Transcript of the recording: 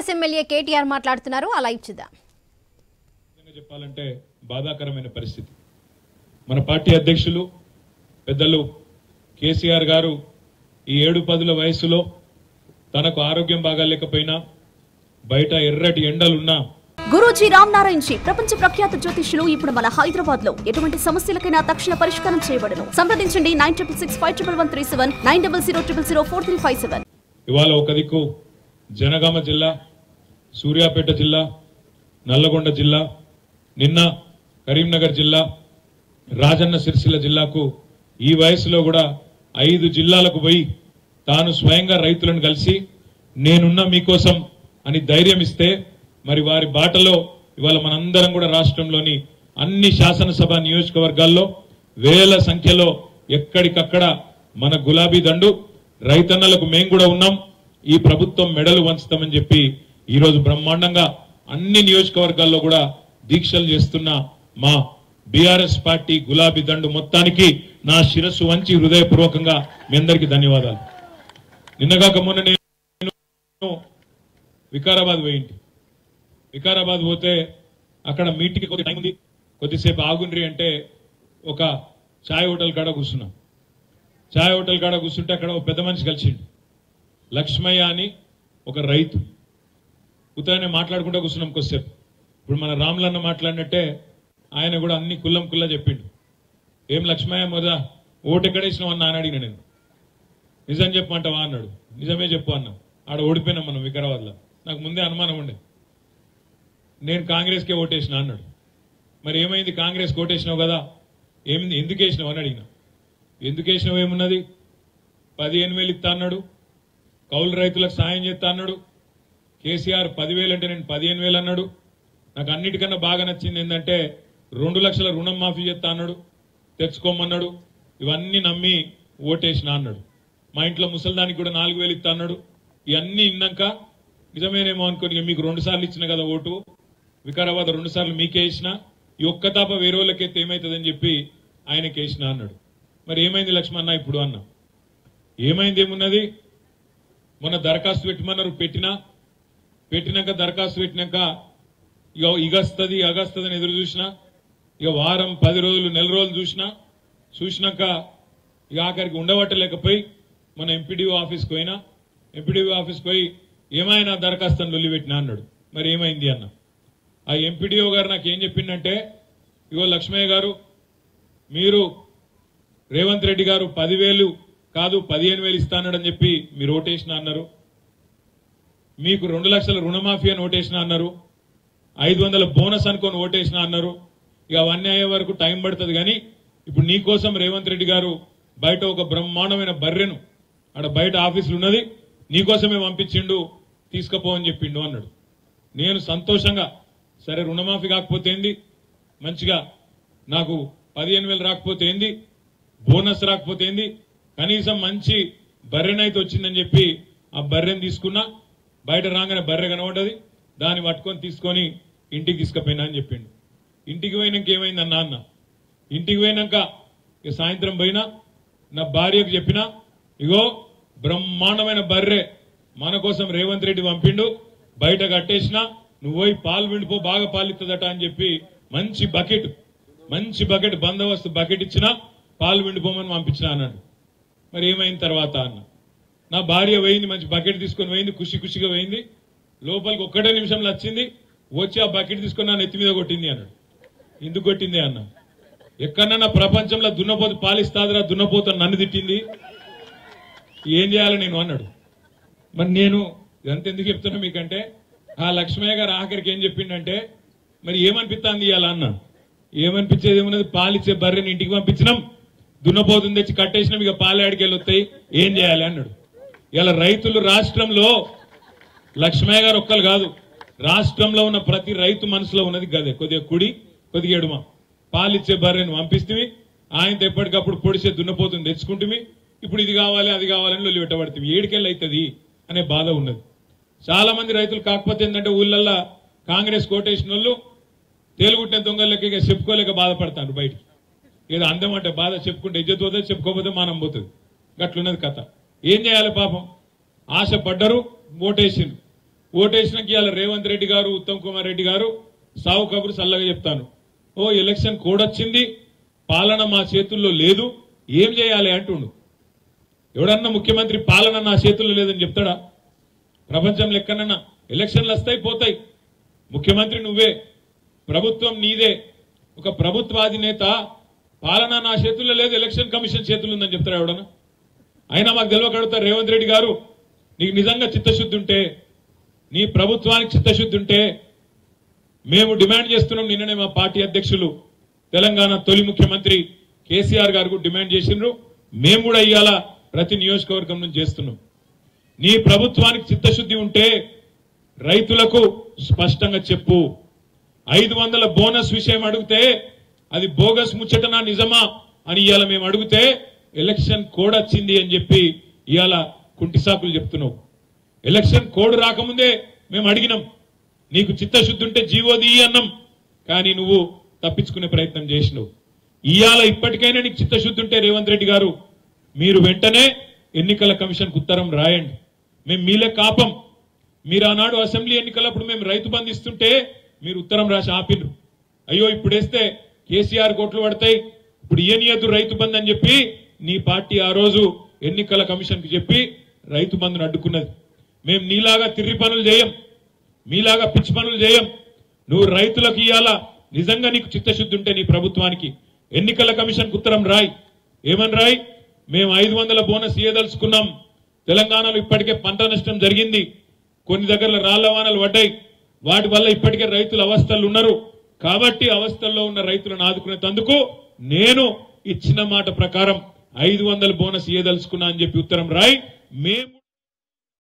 Congress MLA KTR మాట్లాడుతున్నారు. ఆ live చూద్దాం. చెప్పాలంటే బాధాకరమైన పరిస్థితి. మన పార్టీ అధ్యక్షులు పెద్దలు కేసీఆర్ గారు ఈ 7-10 వయసులో తనకు ఆరోగ్యం బాగాలేకపోయినా బయట ఎర్రటి ఎండలున్నా గురూజీ రామ్ నారాయణ్ జీ ప్రపంచ ప్రఖ్యాత జ్యోతిష్యులు ఇప్పుడు మన హైదరాబాద్ లో ఎటువంటి సమస్యలకైనా తక్షణ పరిష్కారం చేయబడును. సంప్రదించండి 96651137 9000004357. ఇవాళ ఒక దిక్కు జనగామ జిల్లా, సూర్యాపేట జిల్లా, నల్లగొండ జిల్లా, నిన్న కరీంనగర్ జిల్లా, రాజన్న సిరిసిల్ల జిల్లాకు ఈ వయసులో కూడా 5 జిల్లాలకు పోయి తాను స్వయంగా రైతులను కలిసి నేనున్నా మీకోసం అని ధైర్యం ఇస్తే మరి వారి బాటలో ఇవాళ మనందరం కూడా రాష్ట్రంలోని అన్ని శాసనసభ నియోజకవర్గాల్లో వేల సంఖ్యలో ఎక్కడికక్కడ మన గులాబీ దండు రైతన్నలకు మేం కూడా ఉన్నాం, ఈ ప్రభుత్వం మెడలు వంచుతామని చెప్పి ఈరోజు బ్రహ్మాండంగా అన్ని నియోజకవర్గాల్లో కూడా దీక్షలు చేస్తున్న మా బీఆర్ఎస్ పార్టీ గులాబీ దండు మొత్తానికి నా శిరస్సు వంచి హృదయపూర్వకంగా మీ అందరికీ ధన్యవాదాలు. నిన్నగాక మొన్న నేను వికారాబాద్ పోయింటి. వికారాబాద్ పోతే అక్కడ మీటింగ్కి కొద్ది టైం ఉంది, కొద్దిసేపు ఆగుండ్రి అంటే ఒక ఛాయ్ హోటల్ కాడ కూర్చున్నాం. ఛాయ్ హోటల్ కాడ కూర్చుంటే అక్కడ ఒక పెద్ద మనిషి కలిసిండు, లక్ష్మయ్య అని ఒక రైతు. ఉత్తరానే మాట్లాడుకుంటూ కూర్చున్నాం కొద్దిసేపు. ఇప్పుడు మన రాములన్న మాట్లాడినట్టే ఆయన కూడా అన్ని కుల్లం కుల్లా చెప్పిండు. ఏం లక్ష్మయ్య మొదట ఓటు ఎక్కడేసినావు అన్న అని అడిగిన నేను. నిజం చెప్పమంటావా అన్నాడు. నిజమే చెప్పు అన్నాం. ఆడ ఓడిపోయినాం మనం వికారాబాద్లో. నాకు ముందే అనుమానం ఉండే, నేను కాంగ్రెస్కే ఓటేసిన అన్నాడు. మరి ఏమైంది, కాంగ్రెస్ ఓటేసినావు కదా, ఏమైంది, ఎందుకు వేసినావు అని అడిగిన. ఎందుకు వేసినావు ఏమున్నది, 15,000 ఇస్తా అన్నాడు, కౌలు రైతులకు సాయం చేస్తా అన్నాడు, కేసీఆర్ 10,000 అంటే నేను 15,000 అన్నాడు. నాకు అన్నిటికన్నా బాగా నచ్చింది ఏంటంటే 2 లక్షల రుణం మాఫీ చేస్తా అన్నాడు, తెచ్చుకోమన్నాడు. ఇవన్నీ నమ్మి ఓటేసిన అన్నాడు. మా ఇంట్లో ముసల్దానికి కూడా 4,000 ఇస్తా అన్నాడు. ఇవన్నీ ఇన్నాక నిజమేనేమో అనుకోని మీకు 2 సార్లు ఇచ్చిన కదా ఓటు, వికారాబాద్ 2 సార్లు మీకే ఇచ్చిన, ఈ ఒక్క తాప వేరే వాళ్ళకైతే ఏమవుతుందని చెప్పి ఆయనకి వేసిన అన్నాడు. మరి ఏమైంది లక్ష్మణ ఇప్పుడు అన్నా. ఏమైంది ఏమున్నది, మొన్న దరఖాస్తు పెట్టమన్నారు, పెట్టినాక దరఖాస్తు పెట్టినాక ఇక ఇగస్తుంది అని ఎదురు చూసినా, ఇక వారం 10 రోజులు నెల రోజులు చూసినాక ఇక ఆఖరికి ఉండబట్టలేకపోయి మన ఎంపీడీఓ ఆఫీస్కి పోయినా. ఎంపీడీఓ ఆఫీస్కి పోయి ఏమైనా దరఖాస్తుని లొల్లిపెట్టినా అన్నాడు. మరి ఏమైంది అన్న. ఆ ఎంపీడీఓ గారు నాకు ఏం చెప్పిందంటే, ఇగో లక్ష్మయ్య గారు, మీరు రేవంత్ రెడ్డి గారు 10,000 కాదు 15,000 ఇస్తానని చెప్పి మీరు ఓటేసిన అన్నారు, మీకు 2 లక్షల రుణమాఫీ అని ఓటేసిన అన్నారు, 500 బోనస్ అనుకొని ఓటేసిన అన్నారు. ఇక అవన్నీ అయ్యే వరకు టైం పడుతుంది, కానీ ఇప్పుడు నీకోసం రేవంత్ రెడ్డి గారు బయట ఒక బ్రహ్మాండమైన బర్రెను ఆడ బయట ఆఫీసులు ఉన్నది నీకోసమే పంపించిండు, తీసుకుపో అని చెప్పిండు అన్నాడు. నేను సంతోషంగా సరే రుణమాఫీ కాకపోతే ఏంది, మంచిగా నాకు 15,000 రాకపోతే ఏంది, బోనస్ రాకపోతే ఏంది, కనీసం మంచి బర్రెనైతే వచ్చిందని చెప్పి ఆ బర్రెను తీసుకున్నా. బయట రాగానే బర్రె కనబడ్డది, దాన్ని పట్టుకొని తీసుకొని ఇంటికి తీసుకుపోయినా అని చెప్పిండు. ఇంటికి పోయినాక ఏమైందన్నా అన్న, ఇంటికి పోయినాక ఇక సాయంత్రం పోయినా నా భార్యకు చెప్పినా, ఇగో బ్రహ్మాండమైన బర్రె మన కోసం రేవంత్ రెడ్డి పంపిండు, బయట కట్టేసినా, నువ్వు పోయి పాలు విండిపో, బాగా పాలిస్తుందట అని చెప్పి మంచి బకెట్ బందోబస్తు బకెట్ ఇచ్చినా, పాలు విండిపోమని పంపించినా అన్నాడు. మరి ఏమైంది తర్వాత అన్న. నా భార్య పోయింది, మంచి బకెట్ తీసుకొని పోయింది, ఖుషిగా పోయింది, లోపలికి 1 నిమిషంలో వచ్చింది, వచ్చి ఆ బకెట్ తీసుకొని నా నెత్తి మీద కొట్టింది అన్నాడు. ఎందుకు కొట్టింది అన్న. ఎక్కడన్నా ప్రపంచంలో దున్నపోతు పాలిస్తాదిరా, దున్నపోతు నన్ను తిట్టింది, ఏం చేయాలి నేను అన్నాడు. మరి నేను ఇదంతా ఎందుకు చెప్తున్నా మీకంటే, ఆ లక్ష్మయ్య గారు ఆఖరికి ఏం చెప్పిండంటే, మరి ఏమనిపిస్తుంది ఇవాళ అన్న. ఏమనిపించేది ఏమున్నది, పాలిచ్చే బర్రెని ఇంటికి పంపించినాం, దున్నపోతుంది తెచ్చి కట్టేసినాం, ఇక పాలు ఆడికెళ్ళి వస్తాయి, ఏం చేయాలి అన్నాడు. ఇలా రైతులు రాష్ట్రంలో లక్ష్మయ్య గారు ఒక్కరు కాదు, రాష్ట్రంలో ఉన్న ప్రతి రైతు మనసులో ఉన్నది గదే, కొద్దిగా కుడి కొద్దిగా ఎడుమ. పాలిచ్చే బర్రెను పంపిస్తుంది, ఆయనతో ఎప్పటికప్పుడు పొడిచే దున్నపోతుంది తెచ్చుకుంటుంది, ఇప్పుడు ఇది కావాలి అది కావాలని లొల్లి పెట్టబడుతుంది, ఏడికెళ్ళి అవుతుంది అనే బాధ ఉన్నది. చాలా మంది రైతులు కాకపోతే ఏంటంటే ఊళ్ళల్లో కాంగ్రెస్ కోటేసిన వాళ్ళు తేలుగుట్టిన దొంగలకి చెప్పుకోలేక బాధపడతారు. బయటికి ఏదో అందం అంటే బాధ చెప్పుకుంటే ఇజ్జత్ పోతుంది, చెప్పుకోకపోతే మానం పోతుంది, గట్లున్నది కథ. ఏం చేయాలి పాపం, ఆశ పడ్డరు, ఓటేసిండు. ఓటేసినాక ఇవాళ రేవంత్ రెడ్డి గారు ఉత్తమ్ కుమార్ రెడ్డి గారు సావు కబురు చల్లగా చెప్తాను, ఓ ఎలక్షన్ కోడ్ వచ్చింది, పాలన మా చేతుల్లో లేదు, ఏం చేయాలి అంటుండు. ఎవడన్నా ముఖ్యమంత్రి పాలన నా చేతుల్లో లేదని చెప్తాడా? ప్రపంచంలో ఎక్కడన్నా ఎలక్షన్లు వస్తాయి పోతాయి, ముఖ్యమంత్రి నువ్వే, ప్రభుత్వం నీదే. ఒక ప్రభుత్వాధినేత పాలన నా చేతుల్లో లేదు, ఎలక్షన్ కమిషన్ చేతుల్లో ఉందని చెప్తారా ఎవడన్నా? అయినా మాకు తెలియకడుగుతారు, రేవంత్ రెడ్డి గారు నీకు నిజంగా చిత్తశుద్ధి ఉంటే, నీ ప్రభుత్వానికి చిత్తశుద్ధి ఉంటే మేము డిమాండ్ చేస్తున్నాం. నిన్ననే మా పార్టీ అధ్యక్షులు తెలంగాణ తొలి ముఖ్యమంత్రి కేసీఆర్ గారు డిమాండ్ చేసిండ్రు, మేము కూడా ఇవాళ ప్రతి నియోజకవర్గం నుంచి చేస్తున్నాం. నీ ప్రభుత్వానికి చిత్తశుద్ధి ఉంటే రైతులకు స్పష్టంగా చెప్పు. 500 బోనస్ విషయం అడిగితే అది బోగస్ ముచ్చటనా నిజమా అని ఇవాళ మేము అడిగితే ఎలక్షన్ కోడ్ వచ్చింది అని చెప్పి ఇవాళ కుంటిసాకులు చెప్తున్నావు. ఎలక్షన్ కోడ్ రాకముందే మేము అడిగినాం, నీకు చిత్తశుద్ధి ఉంటే జీవోది అన్నాం, కానీ నువ్వు తప్పించుకునే ప్రయత్నం చేసినావు. ఇవాళ ఇప్పటికైనా నీకు చిత్తశుద్ధి ఉంటే రేవంత్ రెడ్డి గారు మీరు వెంటనే ఎన్నికల కమిషన్కు ఉత్తరం రాయండి. మేము మీలే కాపం. మీరు ఆనాడు అసెంబ్లీ ఎన్నికలప్పుడు మేము రైతు బంధు ఇస్తుంటే మీరు ఉత్తరం రాసి ఆపిన్రు. అయ్యో ఇప్పుడు వేస్తే కేసీఆర్ కోట్లు పడతాయి, ఇప్పుడు ఇయ్యనియద్దు రైతు బంధు అని చెప్పి నీ పార్టీ ఆ రోజు ఎన్నికల కమిషన్ కు చెప్పి రైతు బంధును అడ్డుకున్నది. మేము నీలాగా తిర్రి పనులు చేయం, మీలాగా పిచ్చి పనులు చేయం. నువ్వు రైతులకు ఇయ్యాలా నిజంగా నీకు చిత్తశుద్ధి ఉంటే నీ ప్రభుత్వానికి ఎన్నికల కమిషన్ కు ఉత్తరం రాయి. ఏమని రాయి? మేము 500 బోనస్ ఇయ్యదలుచుకున్నాం, తెలంగాణలో ఇప్పటికే పంట నష్టం జరిగింది, కొన్ని దగ్గర రాళ్ల వానలు పడ్డాయి, వాటి వల్ల ఇప్పటికే రైతులు అవస్థలు ఉన్నారు, కాబట్టి అవస్థల్లో ఉన్న రైతులను ఆదుకునేందుకు నేను ఇచ్చిన మాట ప్రకారం 500 బోనస్ ఇయ్యదలుచుకున్నా అని చెప్పి ఉత్తరం రాయి. మేము